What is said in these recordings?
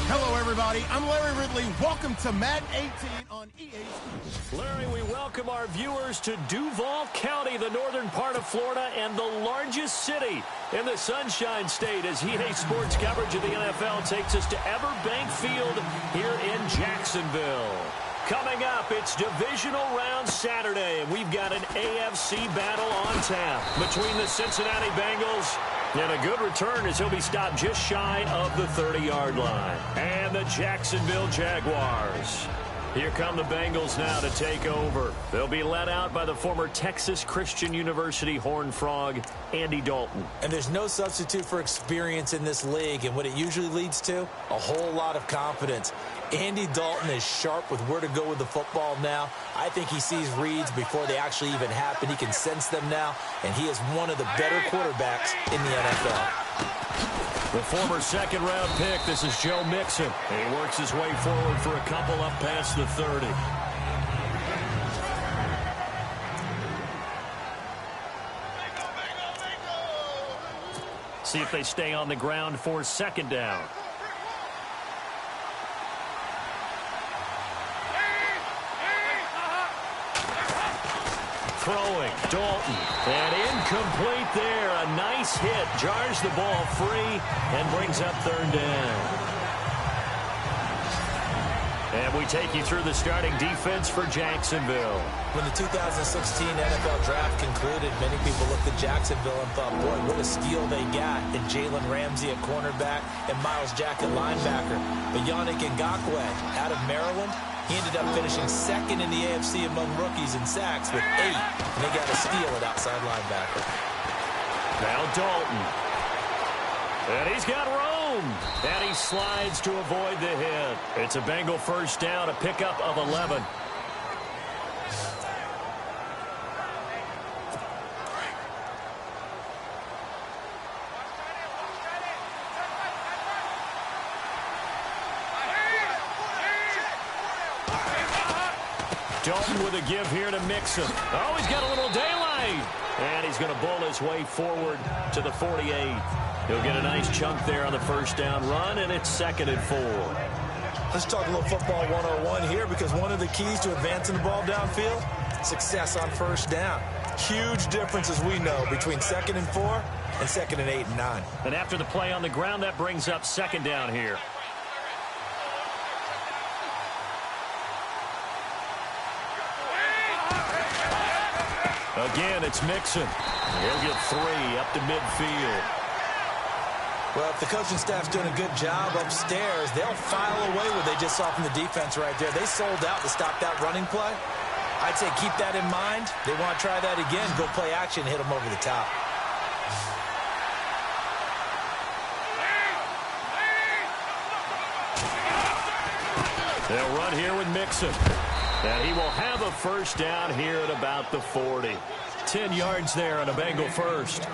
Hello, everybody. I'm Larry Ridley. Welcome to Madden 18 on EA Sports. Larry, we welcome our viewers to Duval County, the northern part of Florida, and the largest city in the Sunshine State, as EA Sports coverage of the NFL takes us to Everbank Field here in Jacksonville. Coming up, it's Divisional Round Saturday, and we've got an AFC battle on tap between the Cincinnati Bengals and a good return as he'll be stopped just shy of the 30-yard line. And the Jacksonville Jaguars. Here come the Bengals now to take over. They'll be led out by the former Texas Christian University Horned Frog, Andy Dalton. And there's no substitute for experience in this league, and what it usually leads to, a whole lot of confidence. Andy Dalton is sharp with where to go with the football now. I think he sees reads before they actually even happen. He can sense them now, and he is one of the better quarterbacks in the NFL. The former second-round pick, this is Joe Mixon. He works his way forward for a couple up past the 30. See if they stay on the ground for second down. Throwing, Dalton, and incomplete there. A nice hit, jars the ball free, and brings up third down. And we take you through the starting defense for Jacksonville. When the 2016 NFL Draft concluded, many people looked at Jacksonville and thought, boy, what a steal they got in Jalen Ramsey at cornerback and Myles Jack at linebacker. But Yannick Ngakoue out of Maryland, he ended up finishing second in the AFC among rookies in sacks with 8, and they got a steal at outside linebacker. Now Dalton. And he's got room. And he slides to avoid the hit. It's a Bengal first down, a pickup of 11. Dalton with a give here to Mixon. Oh, he's got a little daylight. And he's going to bowl his way forward to the 48. He'll get a nice chunk there on the first down run, and it's 2nd and 4. Let's talk a little football 101 here, because one of the keys to advancing the ball downfield, success on first down. Huge difference, as we know, between 2nd and 4 and 2nd and 8 and 9. And after the play on the ground, that brings up 2nd down here. Again, it's Mixon. He'll get 3 up to midfield. Well, if the coaching staff's doing a good job upstairs, they'll file away what they just saw from the defense right there. They sold out to stop that running play. I'd say keep that in mind. They want to try that again, go play action, hit them over the top. They'll run here with Mixon. And he will have a first down here at about the 40. 10 yards there on a Bengal first.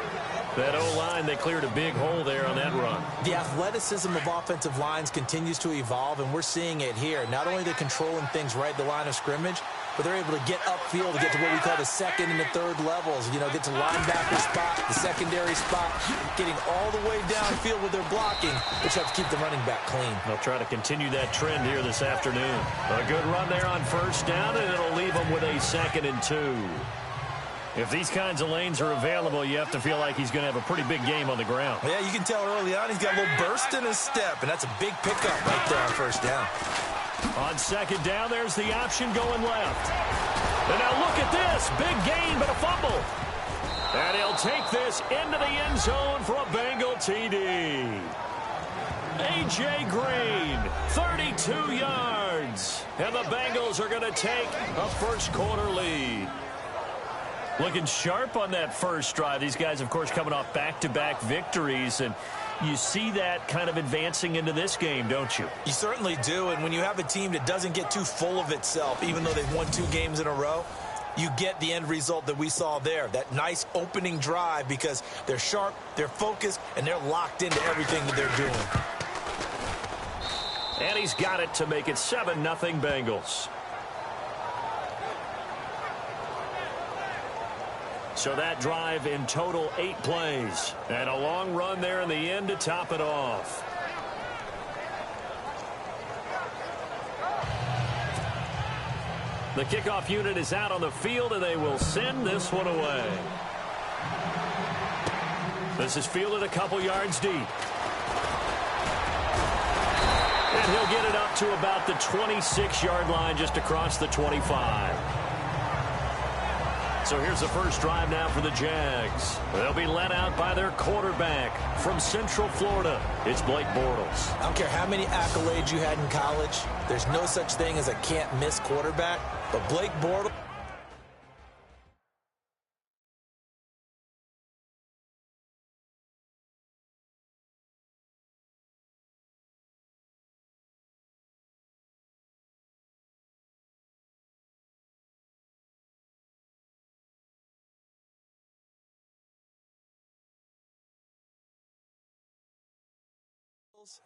That O-line, they cleared a big hole there on that run. The athleticism of offensive lines continues to evolve, and we're seeing it here. Not only they're controlling things right at the line of scrimmage, but they're able to get upfield to get to what we call the 2nd and the 3rd levels. You know, get to linebacker spot, the secondary spot, getting all the way downfield with their blocking, which helps keep the running back clean. They'll try to continue that trend here this afternoon. A good run there on first down, and it'll leave them with a 2nd and 2. If these kinds of lanes are available, you have to feel like he's going to have a pretty big game on the ground. Yeah, you can tell early on he's got a little burst in his step, and that's a big pickup right there on first down. On 2nd down, there's the option going left. And now look at this. Big gain, but a fumble. And he'll take this into the end zone for a Bengal TD. A.J. Green, 32 yards. And the Bengals are going to take a first-quarter lead. Looking sharp on that first drive. These guys, of course, coming off back-to-back victories, and you see that kind of advancing into this game, don't you? You certainly do, and when you have a team that doesn't get too full of itself, even though they've won 2 games in a row, you get the end result that we saw there, that nice opening drive, because they're sharp, they're focused, and they're locked into everything that they're doing. And he's got it to make it 7-0 Bengals. So that drive in total 8 plays. And a long run there in the end to top it off. The kickoff unit is out on the field, and they will send this one away. This is fielded a couple yards deep. And he'll get it up to about the 26-yard line, just across the 25. So here's the first drive now for the Jags. They'll be led out by their quarterback from Central Florida. It's Blake Bortles. I don't care how many accolades you had in college. There's no such thing as a can't-miss quarterback. But Blake Bortles...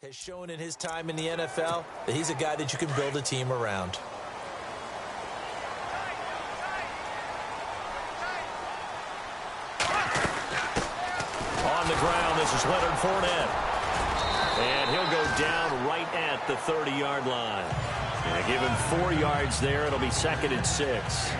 has shown in his time in the NFL that he's a guy that you can build a team around. On the ground, this is Leonard Fournette. And he'll go down right at the 30-yard line. And give him 4 yards there. It'll be 2nd and 6.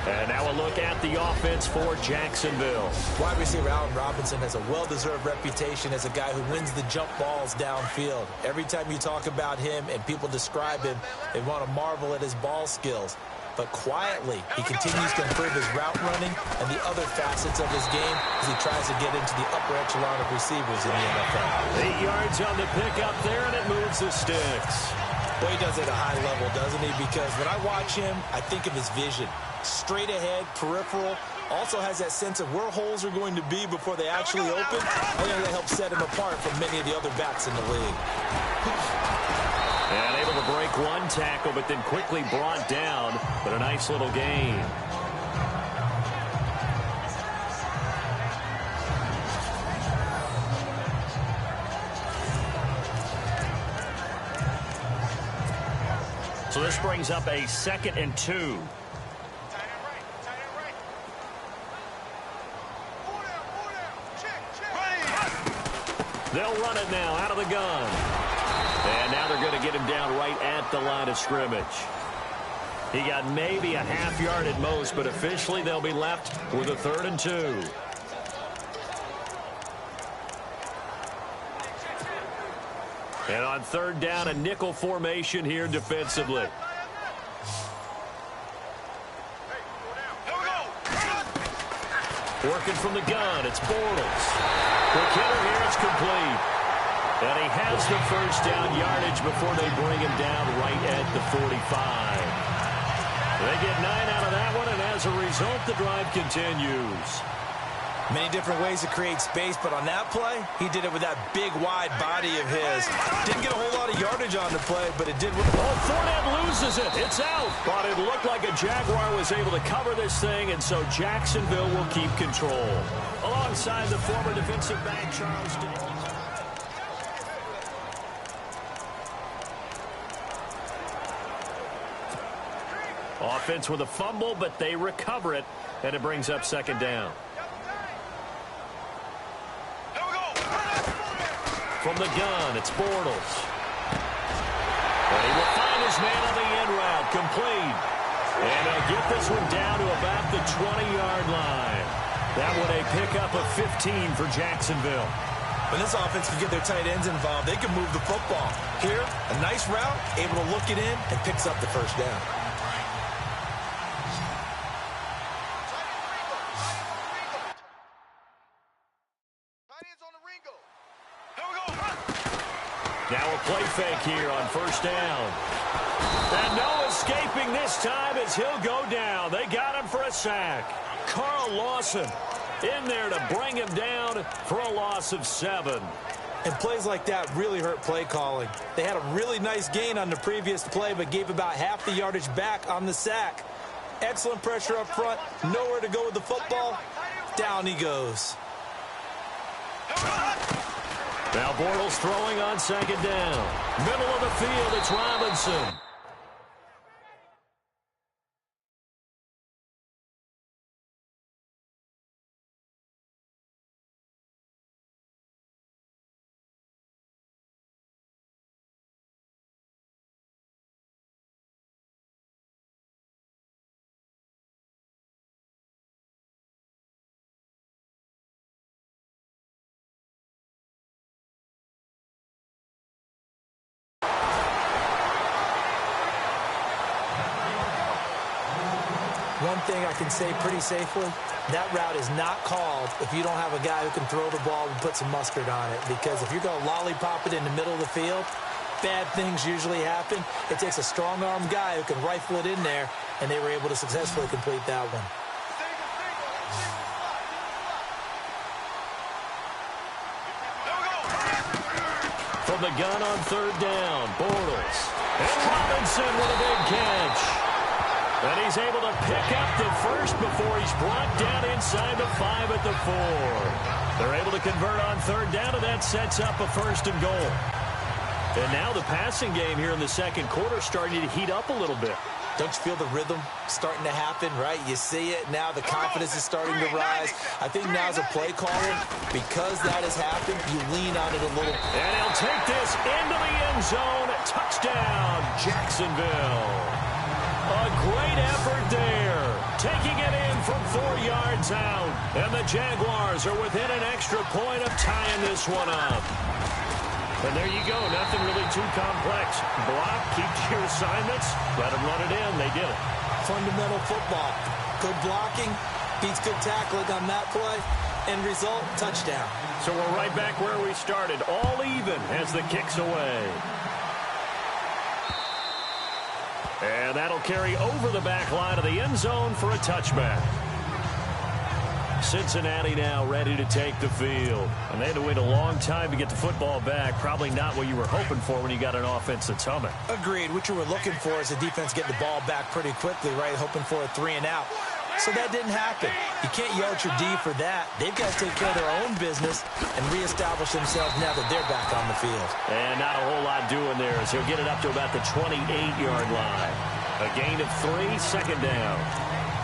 And now a look at the offense for Jacksonville. Wide receiver Allen Robinson has a well-deserved reputation as a guy who wins the jump balls downfield. Every time you talk about him and people describe him, they want to marvel at his ball skills. But quietly, he continues to improve his route running and the other facets of his game as he tries to get into the upper echelon of receivers in the NFL. 8 yards on the pickup there, and it moves the sticks. Well, he does it at a high level, doesn't he? Because when I watch him, I think of his vision. Straight ahead, peripheral, also has that sense of where holes are going to be before they actually open. I think that helps set him apart from many of the other backs in the league. And able to break one tackle, but then quickly brought down, but a nice little gain. So this brings up a 2nd and 2. They'll run it now out of the gun. And now they're going to get him down right at the line of scrimmage. He got maybe a half yard at most, but officially they'll be left with a 3rd and 2. And on 3rd down, a nickel formation here defensively. Working from the gun, it's Bortles. Quick hitter here, it's complete. And he has the 1st down yardage before they bring him down right at the 45. They get 9 out of that one, and as a result, the drive continues. Many different ways to create space, but on that play, he did it with that big, wide body of his. Didn't get a whole lot of yardage on the play, but it did. Oh, Fournette loses it. It's out. But it looked like a Jaguar was able to cover this thing, and so Jacksonville will keep control. Alongside the former defensive back, Charles Davis. Offense with a fumble, but they recover it, and it brings up 2nd down. From the gun, it's Bortles. And he will find his man on the end route, complete. And he'll get this one down to about the 20-yard line. That one a pickup of 15 for Jacksonville. When this offense can get their tight ends involved, they can move the football. Here, a nice route, able to look it in, and picks up the 1st down. Now a play fake here on 1st down. And no escaping this time as he'll go down. They got him for a sack. Carl Lawson in there to bring him down for a loss of 7. And plays like that really hurt play calling. They had a really nice gain on the previous play, but gave about half the yardage back on the sack. Excellent pressure up front. Nowhere to go with the football. Down he goes. Now Bortles throwing on 2nd down. Middle of the field, it's Robinson. One thing I can say pretty safely, that route is not called if you don't have a guy who can throw the ball and put some mustard on it. Because if you're going to lollipop it in the middle of the field, bad things usually happen. It takes a strong-arm guy who can rifle it in there, and they were able to successfully complete that one. From the gun on 3rd down, Bortles. And Robinson with a big catch. And he's able to pick up the 1st before he's brought down inside the 5 at the 4. They're able to convert on 3rd down, and that sets up a 1st and goal. And now the passing game here in the 2nd quarter starting to heat up a little bit. Don't you feel the rhythm starting to happen, right? You see it. Now the confidence is starting to rise. I think now as a play caller, because that has happened, you lean on it a little. And he'll take this into the end zone. Touchdown, Jacksonville. A great effort there. Taking it in from 4 yards out. And the Jaguars are within an extra point of tying this one up. And there you go. Nothing really too complex. Block, keep your assignments, let them run it in. They did it. Fundamental football. Good blocking, beats good tackling on that play. End result, touchdown. So we're right back where we started. All even as the kick's away. And that'll carry over the back line of the end zone for a touchback. Cincinnati now ready to take the field. And they had to wait a long time to get the football back. Probably not what you were hoping for when you got an offense that's humming. Agreed. What you were looking for is the defense getting the ball back pretty quickly, right? Hoping for a 3 and out. So that didn't happen. You can't yell at your D for that. They've got to take care of their own business and reestablish themselves now that they're back on the field. And not a whole lot doing there as he'll get it up to about the 28-yard line. A gain of 3, 2nd down.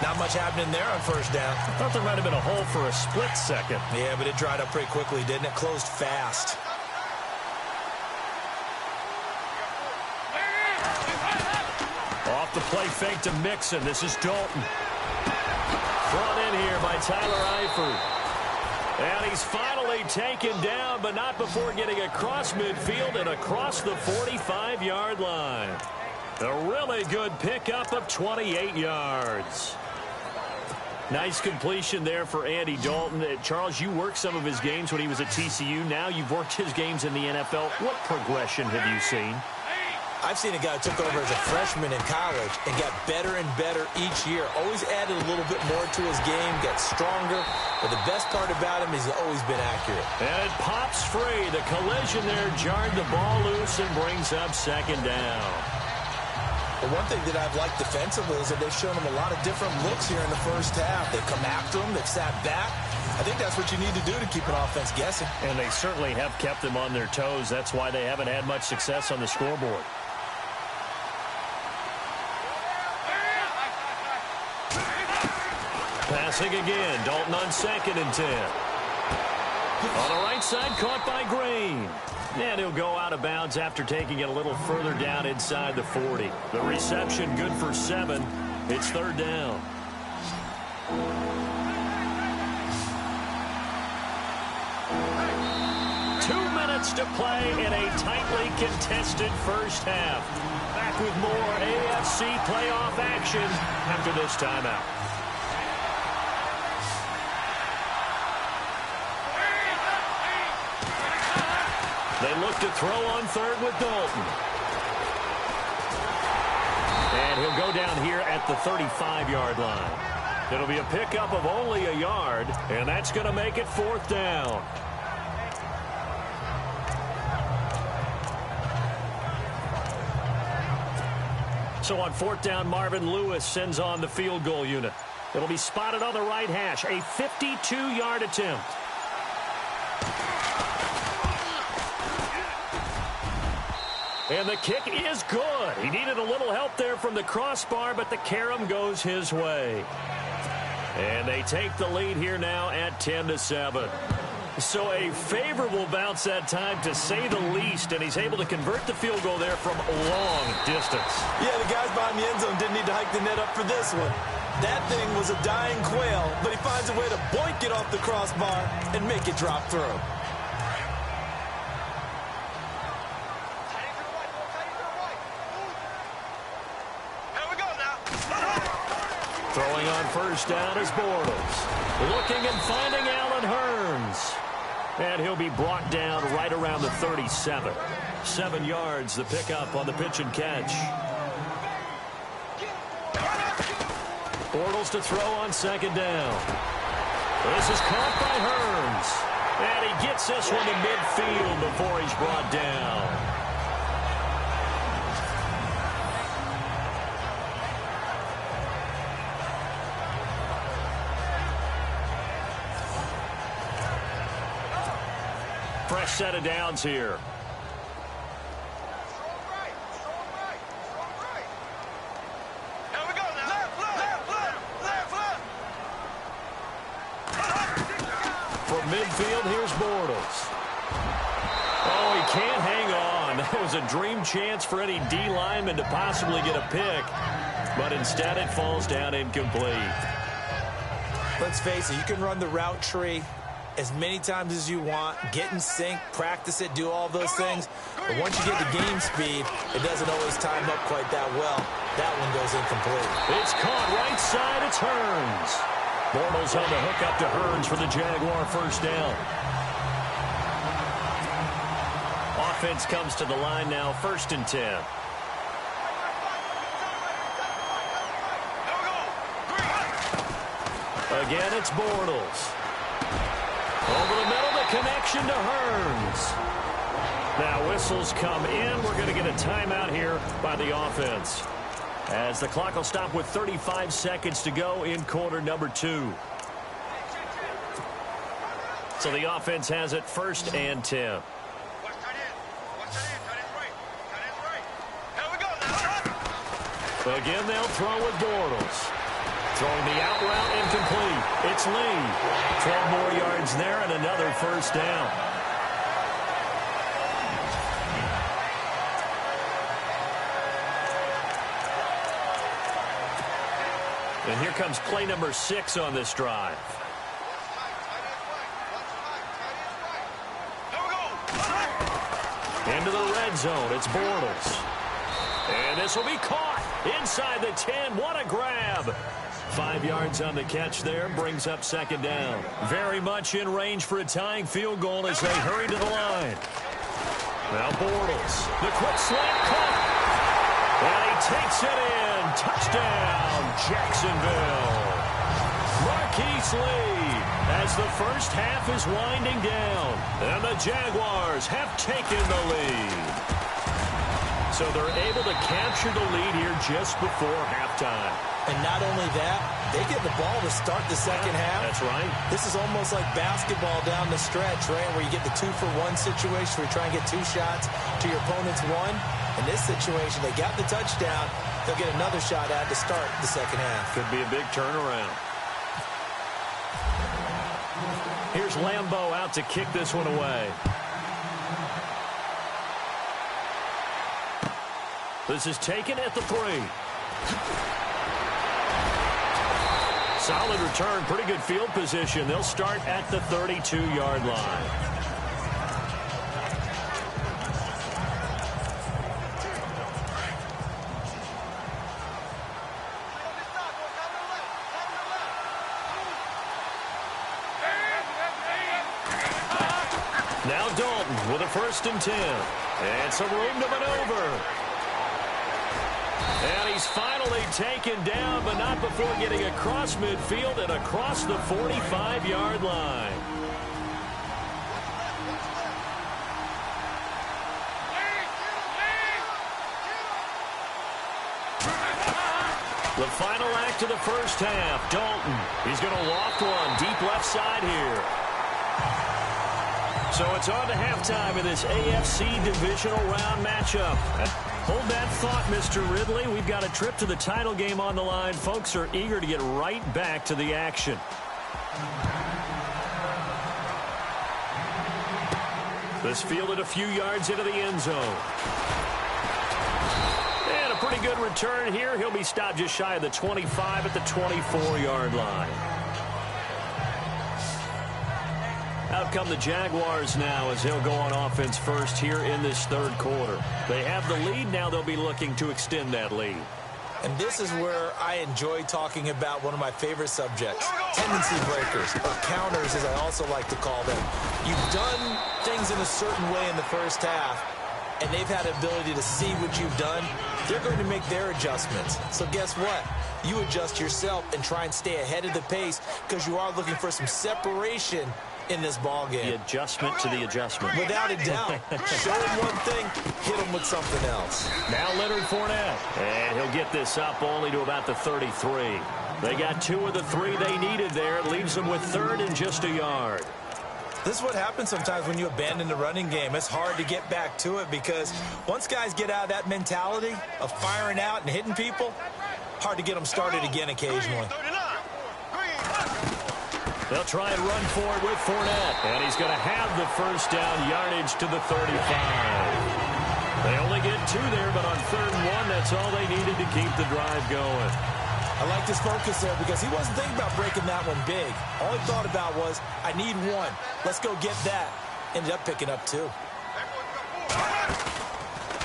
Not much happening there on 1st down. I thought there might have been a hole for a split second. Yeah, but it dried up pretty quickly, didn't it? Closed fast. play fake to Mixon. This is Dalton. Brought in here by Tyler Eifert. And he's finally taken down, but not before getting across midfield and across the 45-yard line. A really good pickup of 28 yards. Nice completion there for Andy Dalton. Charles, you worked some of his games when he was at TCU. Now you've worked his games in the NFL. What progression have you seen? I've seen a guy who took over as a freshman in college and got better and better each year. Always added a little bit more to his game, got stronger. But the best part about him is he's always been accurate. And it pops free. The collision there jarred the ball loose and brings up second down. The one thing that I've liked defensively is that they've shown him a lot of different looks here in the first half. They've come after him. They've sat back. I think that's what you need to do to keep an offense guessing. And they certainly have kept them on their toes. That's why they haven't had much success on the scoreboard. Passing again. Dalton on 2nd and 10. On the right side, caught by Green. And he'll go out of bounds after taking it a little further down inside the 40. The reception good for 7. It's 3rd down. To play in a tightly contested first half. Back with more AFC playoff action after this timeout. They look to throw on 3rd with Dalton. And he'll go down here at the 35-yard line. It'll be a pickup of only a yard, and that's going to make it 4th down. So on 4th down, Marvin Lewis sends on the field goal unit. It'll be spotted on the right hash. A 52-yard attempt. And the kick is good. He needed a little help there from the crossbar, but the carom goes his way. And they take the lead here now at 10-7. So a favorable bounce that time, to say the least, and he's able to convert the field goal there from long distance. Yeah, the guys behind the end zone didn't need to hike the net up for this one. That thing was a dying quail, but he finds a way to boink it off the crossbar and make it drop through. Throwing on 1st down is Bortles. Looking and finding Allen Hurns. And he'll be brought down right around the 37. 7 yards, the pickup on the pitch and catch. Bortles to throw on 2nd down. This is caught by Hurns. And he gets this one to midfield before he's brought down. Fresh set of downs here. From midfield, here's Bortles. Oh, he can't hang on. That was a dream chance for any D lineman to possibly get a pick, but instead it falls down incomplete. Let's face it, you can run the route tree as many times as you want, get in sync, practice it, do all those things. But once you get to game speed, it doesn't always time up quite that well. That one goes incomplete. It's caught right side. It's Hurns. Bortles on the hook up to Hurns for the Jaguar 1st down. Offense comes to the line now, 1st and 10. Again, it's Bortles. Over the middle, the connection to Hurns. Now whistles come in. We're going to get a timeout here by the offense, as the clock will stop with 35 seconds to go in quarter number 2. So the offense has it 1st and 10. Again, they'll throw with Bortles. Throwing the out route incomplete. It's Lee. 12 more yards there and another 1st down. And here comes play number 6 on this drive. Into the red zone, it's Bortles. And this will be caught inside the 10. What a grab. 5 yards on the catch there, brings up second down. Very much in range for a tying field goal as they hurry to the line. Now Bortles, the quick slant caught. And he takes it in. Touchdown, Jacksonville. Marquise Lee as the first half is winding down. And the Jaguars have taken the lead. So they're able to capture the lead here just before halftime. And not only that, they get the ball to start the second half. That's right. This is almost like basketball down the stretch, right, where you get the 2-for-1 situation where you try and get 2 shots to your opponent's 1. In this situation, they got the touchdown. They'll get another shot at to start the second half. Could be a big turnaround. Here's Lambeau out to kick this one away. This is taken at the 3. Solid return, pretty good field position. They'll start at the 32-yard line. Now Dalton with a 1st and 10. And some room to maneuver. And he's finally taken down, but not before getting across midfield and across the 45-yard line. The final act of the first half, Dalton. He's going to loft one deep left side here. So it's on to halftime in this AFC divisional round matchup. Hold that thought, Mr. Ridley. We've got a trip to the title game on the line. Folks are eager to get right back to the action. This fielded a few yards into the end zone. And a pretty good return here. He'll be stopped just shy of the 25 at the 24-yard line. Out come the Jaguars now as they'll go on offense first here in this third quarter. They have the lead. Now they'll be looking to extend that lead. And this is where I enjoy talking about one of my favorite subjects, tendency breakers, or counters as I also like to call them. You've done things in a certain way in the first half, and they've had the ability to see what you've done. They're going to make their adjustments. So guess what? You adjust yourself and try and stay ahead of the pace because you are looking for some separation in this ball game. The adjustment to the adjustment. Without a doubt. Show him one thing, hit him with something else. Now Leonard Fournette. And he'll get this up only to about the 33. They got 2 of the 3 they needed there. It leaves them with 3rd and just a yard. This is what happens sometimes when you abandon the running game. It's hard to get back to it because once guys get out of that mentality of firing out and hitting people, hard to get them started again occasionally. They'll try and run for it with Fournette. And he's going to have the first down yardage to the 35. They only get 2 there, but on 3rd and 1, that's all they needed to keep the drive going. I like his focus there because he wasn't thinking about breaking that one big. All he thought about was, I need 1. Let's go get that. Ended up picking up 2.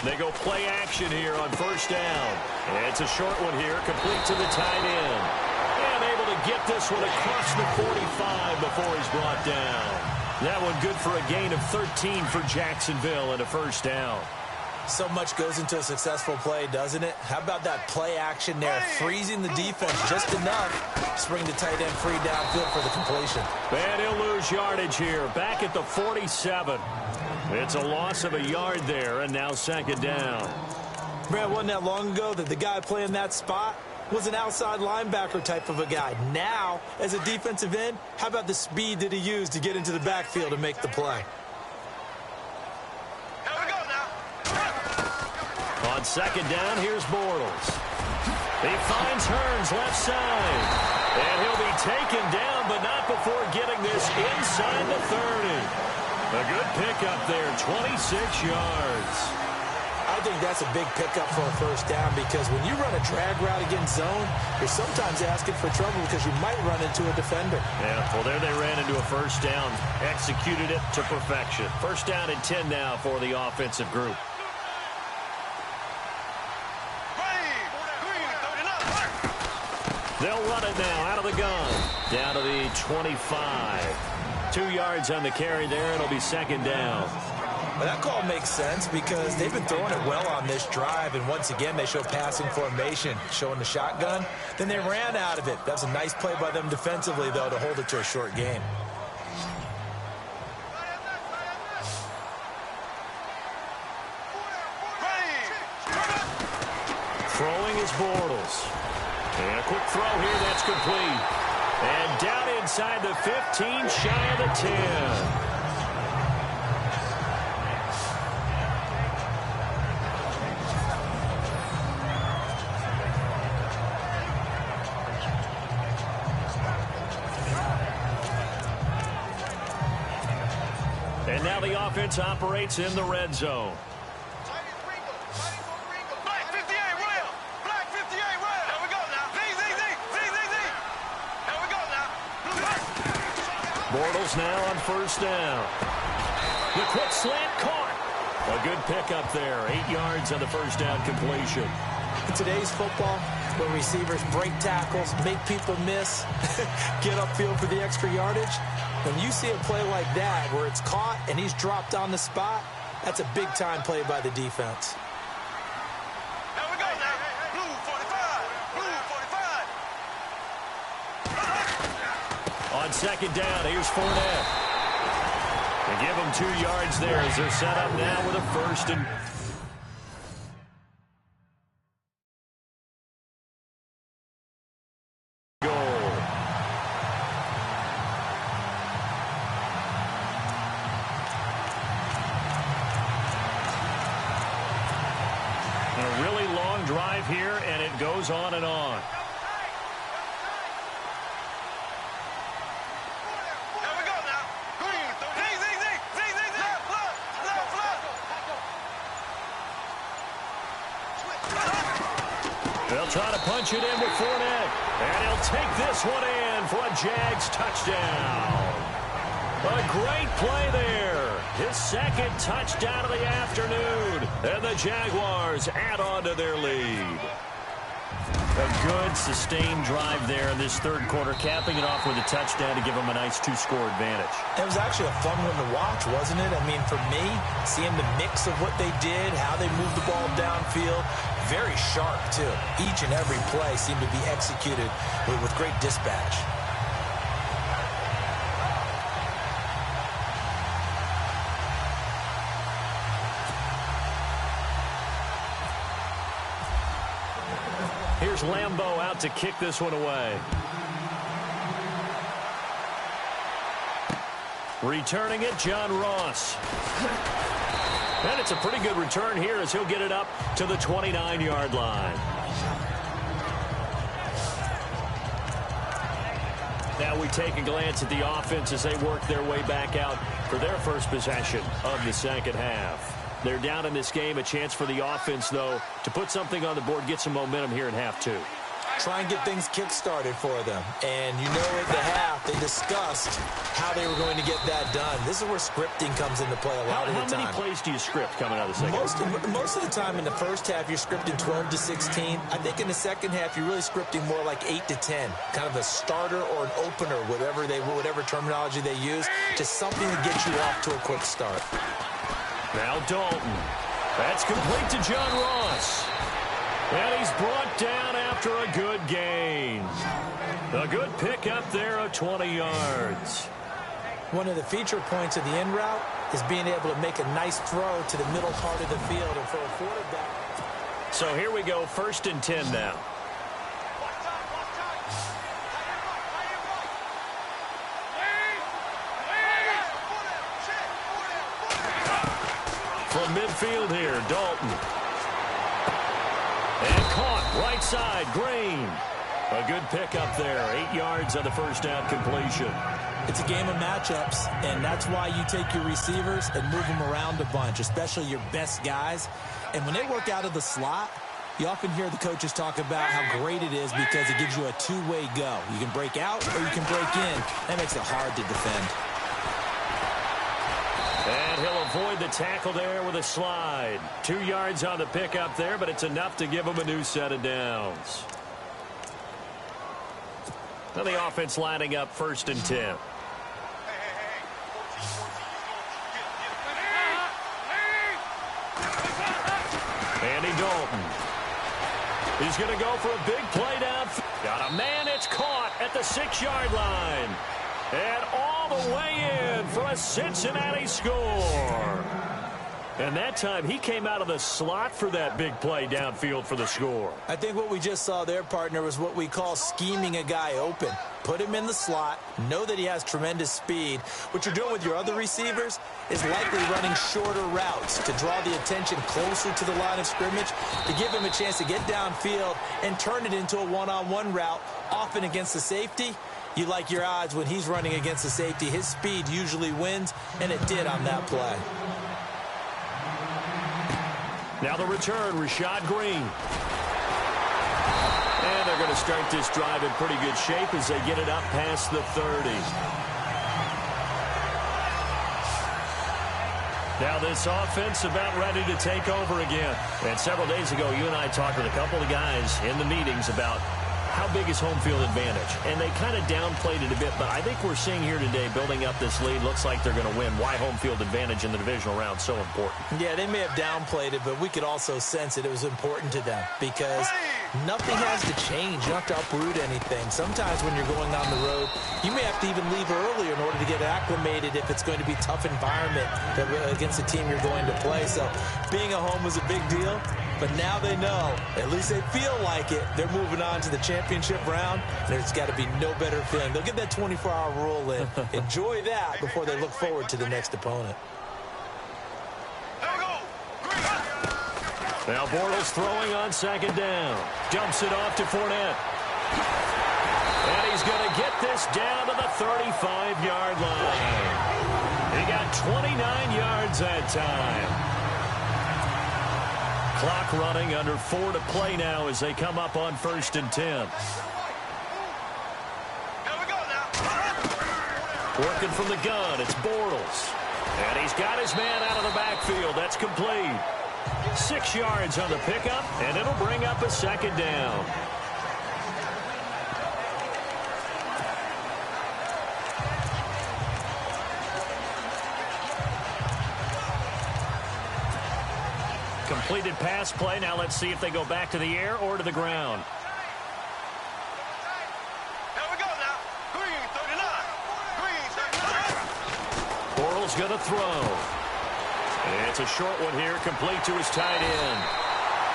They go play action here on 1st down. And it's a short one here, complete to the tight end. And able to get this one across the 45 before he's brought down. That one good for a gain of 13 for Jacksonville and a 1st down. So much goes into a successful play, doesn't it? How about that play action there? Freezing the defense just enough to bring the tight end free downfield for the completion. And he'll lose yardage here. Back at the 47. It's a loss of a yard there, and now 2nd down. Brad, wasn't that long ago that the guy playing that spot was an outside linebacker type of a guy. Now, as a defensive end, how about the speed that he used to get into the backfield and make the play? On 2nd down, here's Bortles. He finds Hearns left side. And he'll be taken down, but not before getting this inside the 30. A good pickup there, 26 yards. I I think that's a big pickup for a first down because when you run a drag route against zone, you're sometimes asking for trouble because you might run into a defender. Yeah, well, there they ran into a first down. Executed it to perfection. First down and 10 now for the offensive group. They'll run it now out of the gun. Down to the 25. 2 yards on the carry there. It'll be second down. Well, that call makes sense because they've been throwing it well on this drive, and once again they show passing formation, showing the shotgun. Then they ran out of it. That's a nice play by them defensively, though, to hold it to a short game. Throwing is Bortles. And a quick throw here, that's complete. And down inside the 15, shy of the 10. And now the offense operates in the red zone. Bortles now on first down. The quick slant caught. A good pickup there. 8 yards on the first down completion. In today's football, where receivers break tackles, make people miss, get upfield for the extra yardage, when you see a play like that where it's caught and he's dropped on the spot, that's a big-time play by the defense. On second down, here's Fournette. They give him 2 yards there as they're set up now with a first and goal. And a really long drive here, and it goes on and on. They'll try to punch it in with Fournette. And he'll take this one in for a Jags touchdown. A great play there. His second touchdown of the afternoon. And the Jaguars add on to their lead. A good, sustained drive there in this third quarter, capping it off with a touchdown to give them a nice 2-score advantage. It was actually a fun one to watch, wasn't it? I mean, for me, seeing the mix of what they did, how they moved the ball downfield, very sharp, too. Each and every play seemed to be executed with great dispatch. Here's Lambeau out to kick this one away. Returning it, John Ross. And it's a pretty good return here as he'll get it up to the 29-yard line. Now we take a glance at the offense as they work their way back out for their first possession of the second half. They're down in this game. A chance for the offense, though, to put something on the board, get some momentum here in half two. Try and get things kick-started for them. And you know at the half, they discussed how they were going to get that done. This is where scripting comes into play a lot of the time. How many plays do you script coming out of the second half? Most of the time in the first half, you're scripting 12 to 16. I think in the second half, you're really scripting more like 8 to 10. Kind of a starter or an opener, whatever terminology they use, just something to get you off to a quick start. Now Dalton. That's complete to John Ross. And he's brought down after a good gain. A good pickup there of 20 yards. One of the feature points of the in route is being able to make a nice throw to the middle part of the field. And for a quarterback. So here we go, 1st and 10 now. From midfield here, Dalton. And caught right side, Green. A good pickup there, 8 yards on the first down completion. It's a game of matchups, and that's why you take your receivers and move them around a bunch, especially your best guys. And when they work out of the slot, you often hear the coaches talk about how great it is because it gives you a two-way go. You can break out or you can break in. That makes it hard to defend. And he'll avoid the tackle there with a slide. 2 yards on the pickup there, but it's enough to give him a new set of downs. Now the offense lining up 1st and 10. Andy Dalton. He's going to go for a big play down. Got a man. It's caught at the 6-yard line. And all the way in for a Cincinnati score. And that time he came out of the slot for that big play downfield for the score. I think what we just saw there, partner, was what we call scheming a guy open. Put him in the slot, know that he has tremendous speed. What you're doing with your other receivers is likely running shorter routes to draw the attention closer to the line of scrimmage, to give him a chance to get downfield and turn it into a one-on-one route, often against the safety. You like your odds when he's running against the safety. His speed usually wins, and it did on that play. Now the return, Rashad Green. And they're going to start this drive in pretty good shape as they get it up past the 30. Now this offense about ready to take over again. And several days ago, you and I talked with a couple of guys in the meetings about how big is home field advantage. And they kind of downplayed it a bit, but I think we're seeing here today, building up this lead, looks like they're going to win. Why home field advantage in the divisional round so important? Yeah, they may have downplayed it, but we could also sense it was important to them because nothing has to change. You don't have to uproot anything. Sometimes when you're going on the road, you may have to even leave earlier in order to get acclimated if it's going to be a tough environment against the team you're going to play. So being at home was a big deal. But now they know, at least they feel like it, they're moving on to the championship round. There's got to be no better feeling. They'll get that 24-hour rule in. Enjoy that before they look forward to the next opponent. Now Bortles throwing on 2nd down. Dumps it off to Fournette. And he's going to get this down to the 35-yard line. He got 29 yards that time. Clock running, under 4 to play now as they come up on 1st and 10. Working from the gun, it's Bortles. And he's got his man out of the backfield. That's complete. 6 yards on the pickup, and it'll bring up a 2nd down. Completed pass play. Now let's see if they go back to the air or to the ground. Here we go now. Green 39. Bortles going to throw. It's a short one here, complete to his tight end.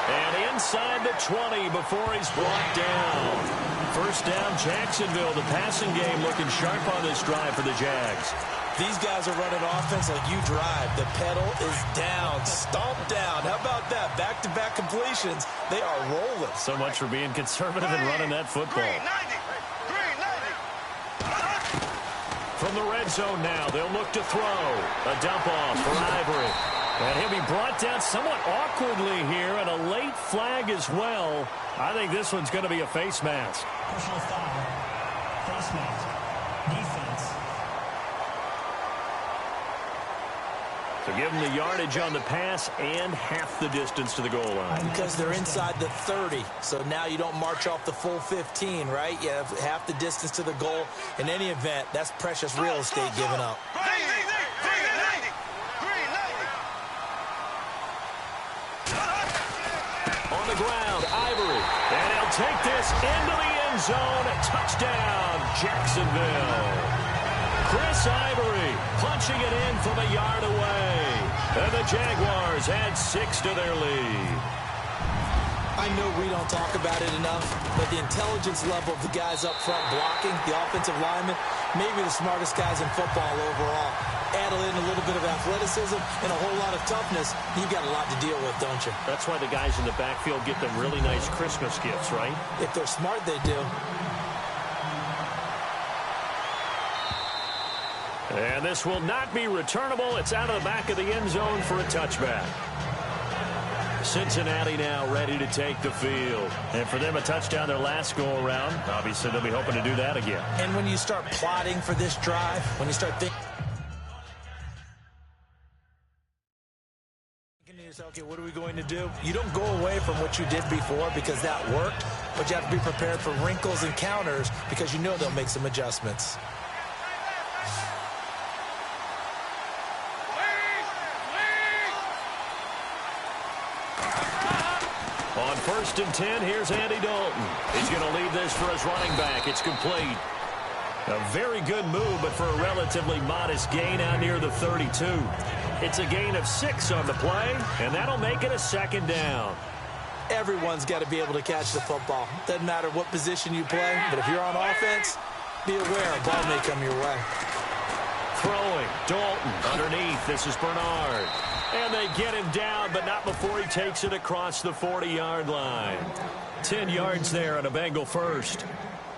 And inside the 20 before he's brought down. 1st down, Jacksonville. The passing game looking sharp on this drive for the Jags. These guys are running offense like you drive. The pedal is down, stomped down. How about that? Back-to-back completions. They are rolling. So much for being conservative and running that football. Green 90. Green 90. From the red zone now, they'll look to throw. A dump off for Ivory. And he'll be brought down somewhat awkwardly here, and a late flag as well. I think this one's going to be a face mask. Personal foul. Face mask. Defense. So give them the yardage on the pass and half the distance to the goal line. Because they're inside the 30, so now you don't march off the full 15, right? You have half the distance to the goal. In any event, that's precious real estate given up. On the ground, Ivory. And he'll take this into the end zone. Touchdown, Jacksonville. Chris Ivory punching it in from a yard away. And the Jaguars add 6 to their lead. I know we don't talk about it enough, but the intelligence level of the guys up front blocking, the offensive linemen, maybe the smartest guys in football overall. Add in a little bit of athleticism and a whole lot of toughness, you've got a lot to deal with, don't you? That's why the guys in the backfield get them really nice Christmas gifts, right? If they're smart, they do. And this will not be returnable. It's out of the back of the end zone for a touchback. Cincinnati now ready to take the field. And for them, a touchdown their last go-around. Obviously, they'll be hoping to do that again. And when you start plotting for this drive, when you start thinking, okay, what are we going to do? You don't go away from what you did before because that worked, but you have to be prepared for wrinkles and counters because you know they'll make some adjustments. On 1st and 10, here's Andy Dalton. He's going to lead this for his running back. It's complete. A very good move, but for a relatively modest gain out near the 32. It's a gain of 6 on the play, and that'll make it a 2nd down. Everyone's got to be able to catch the football. Doesn't matter what position you play, but if you're on offense, be aware a ball may come your way. Throwing, Dalton underneath. This is Bernard. And they get him down, but not before he takes it across the 40-yard line. 10 yards there on a Bengal first.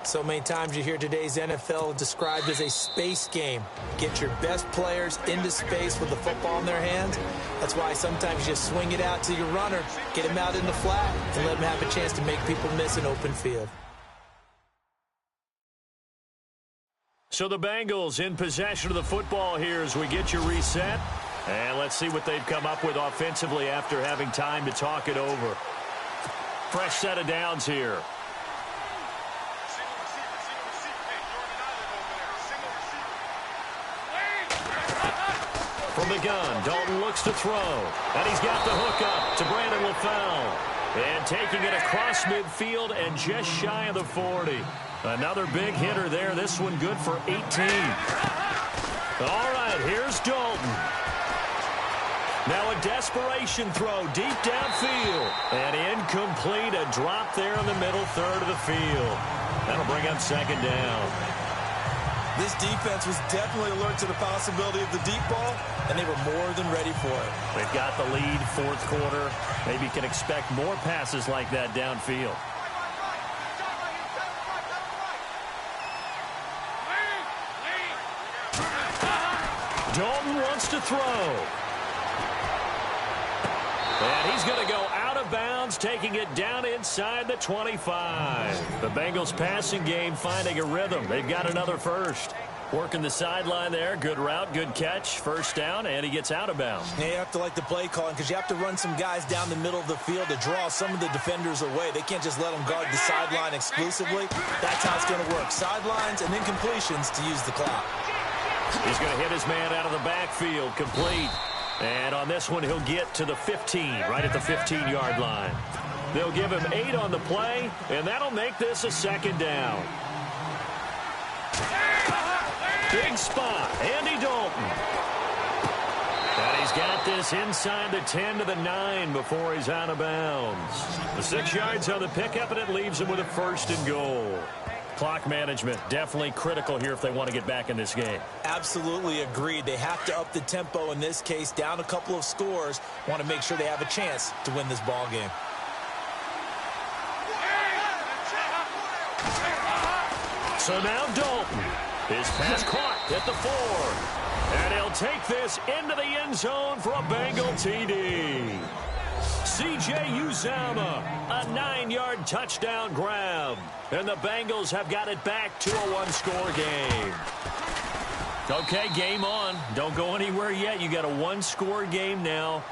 So many times you hear today's NFL described as a space game. Get your best players into space with the football in their hands. That's why sometimes you just swing it out to your runner, get him out in the flat, and let him have a chance to make people miss an open field. So the Bengals in possession of the football here as we get you reset. And let's see what they've come up with offensively after having time to talk it over. Fresh set of downs here. From the gun, Dalton looks to throw. And he's got the hook up to Brandon LaFell. And taking it across midfield and just shy of the 40. Another big hitter there. This one good for 18. All right, here's Dalton. Now a desperation throw deep downfield. And incomplete, a drop there in the middle third of the field. That'll bring up 2nd down. This defense was definitely alert to the possibility of the deep ball, and they were more than ready for it. They've got the lead, 4th quarter. Maybe can expect more passes like that downfield. Dalton wants to throw. And he's going to go out of bounds, taking it down inside the 25. The Bengals passing game finding a rhythm. They've got another first. Working the sideline there. Good route, good catch. 1st down, and he gets out of bounds. Yeah, you have to like the play calling because you have to run some guys down the middle of the field to draw some of the defenders away. They can't just let them guard the sideline exclusively. That's how it's going to work. Sidelines and then completions to use the clock. He's going to hit his man out of the backfield. Complete. And on this one, he'll get to the 15, right at the 15-yard line. They'll give him 8 on the play, and that'll make this a 2nd down. Big spot, Andy Dalton. And he's got this inside the 10 to the 9 before he's out of bounds. The 6 yards on the pickup, and it leaves him with a 1st and goal. Clock management, definitely critical here if they want to get back in this game. Absolutely agreed. They have to up the tempo in this case, down a couple of scores. Want to make sure they have a chance to win this ball game. So now Dalton. His pass caught at the 4. And he'll take this into the end zone for a Bengal TD. C.J. Uzomah, a 9-yard touchdown grab. And the Bengals have got it back to a 1-score game. Okay, game on. Don't go anywhere yet. You got a 1-score game now.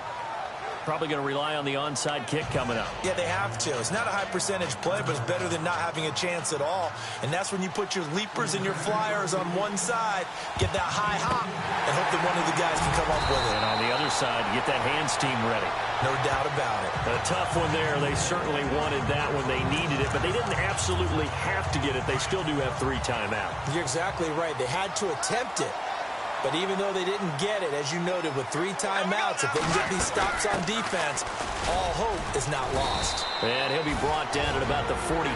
Probably going to rely on the onside kick coming up. Yeah, they have to. It's not a high percentage play, but it's better than not having a chance at all. And that's when you put your leapers and your flyers on one side, get that high hop, and hope that one of the guys can come up with it. And on the other side, get that hands team ready. No doubt about it. A tough one there. They certainly wanted that when they needed it, but they didn't absolutely have to get it. They still do have 3 timeouts. You're exactly right. They had to attempt it. But even though they didn't get it, as you noted, with 3 timeouts, if they can get these stops on defense, all hope is not lost. And he'll be brought down at about the 42.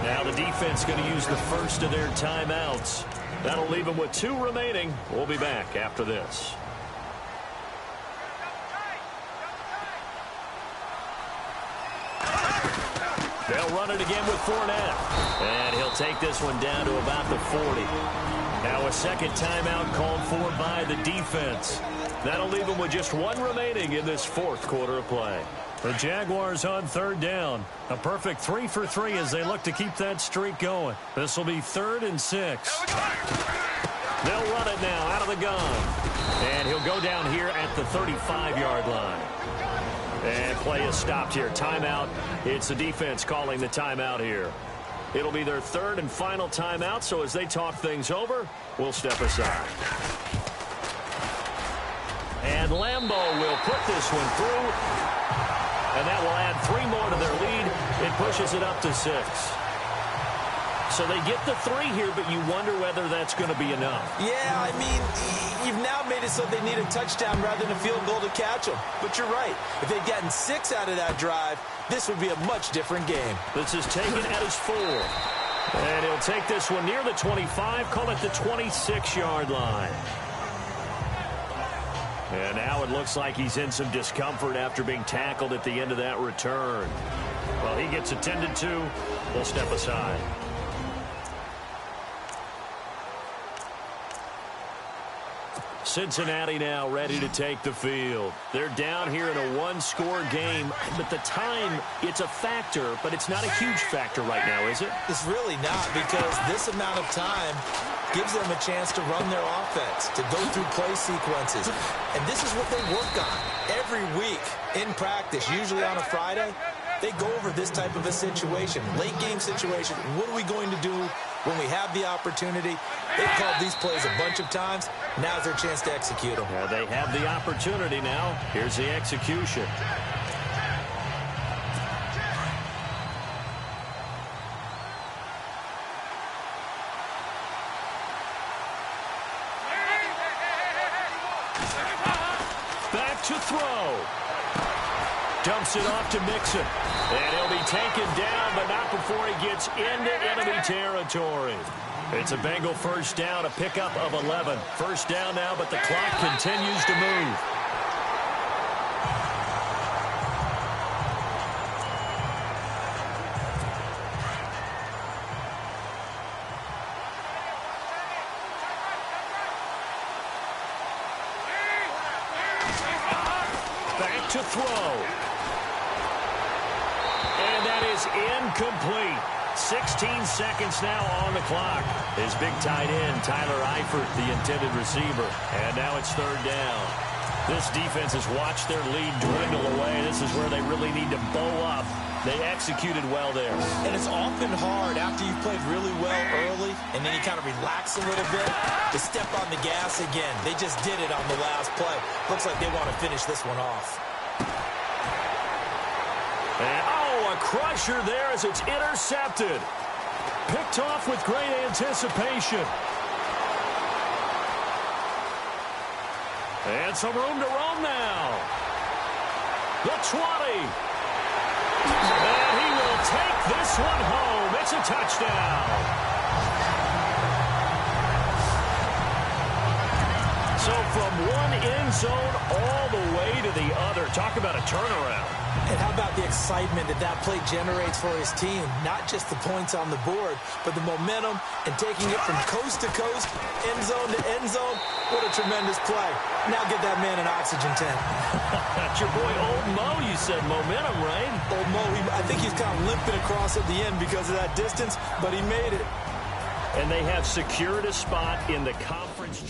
Now the defense going to use the first of their timeouts. That'll leave them with 2 remaining. We'll be back after this. They'll run it again with Fournette. And he'll take this one down to about the 40. Now a second timeout called for by the defense. That'll leave them with just one remaining in this fourth quarter of play. The Jaguars on third down. A perfect 3 for 3 as they look to keep that streak going. This will be 3rd and 6. They'll run it now out of the gun. And he'll go down here at the 35-yard line. And play is stopped here. Timeout. It's the defense calling the timeout here. It'll be their 3rd and final timeout, so as they talk things over, we'll step aside. And Lambeau will put this one through. And that will add 3 more to their lead. It pushes it up to 6. So they get the 3 here, but you wonder whether that's going to be enough. Yeah, I mean, you've now made it so they need a touchdown rather than a field goal to catch them. But you're right. If they'd gotten 6 out of that drive, this would be a much different game. This is taken at his 4. And he'll take this one near the 25, call it the 26-yard line. And now it looks like he's in some discomfort after being tackled at the end of that return. Well, he gets attended to. We'll step aside. Cincinnati now ready to take the field. They're down here in a one-score game, but the time, it's a factor, but it's not a huge factor right now, is it? It's really not, because this amount of time gives them a chance to run their offense, to go through play sequences. And this is what they work on every week in practice, usually on a Friday. They go over this type of a situation, late game situation. What are we going to do when we have the opportunity? They've called these plays a bunch of times. Now's their chance to execute them. Yeah, they have the opportunity now. Here's the execution. Back to throw. Dumps it off to Mixon. And he'll be taken down, but not before he gets into enemy territory. It's a Bengal first down, a pickup of 11. First down now, but the clock continues to move. Back to throw. And that is incomplete. 16 seconds now on the clock. His big tight end, Tyler Eifert, the intended receiver. And now it's third down. This defense has watched their lead dwindle away. This is where they really need to bow up. They executed well there. And it's often hard after you've played really well early and then you kind of relax a little bit to step on the gas again. They just did it on the last play. Looks like they want to finish this one off. And, a crusher there as it's intercepted. Picked off with great anticipation. And some room to roam now. The 20. And he will take this one home. It's a touchdown. So from one end zone all the way to the other. Talk about a turnaround. And how about the excitement that play generates for his team? Not just the points on the board, but the momentum and taking it from coast to coast, end zone to end zone. What a tremendous play. Now get that man an oxygen tank. That's your boy Old Mo, you said. Momentum, right? Old Mo, I think he's kind of limping across at the end because of that distance, but he made it. And they have secured a spot in the conference.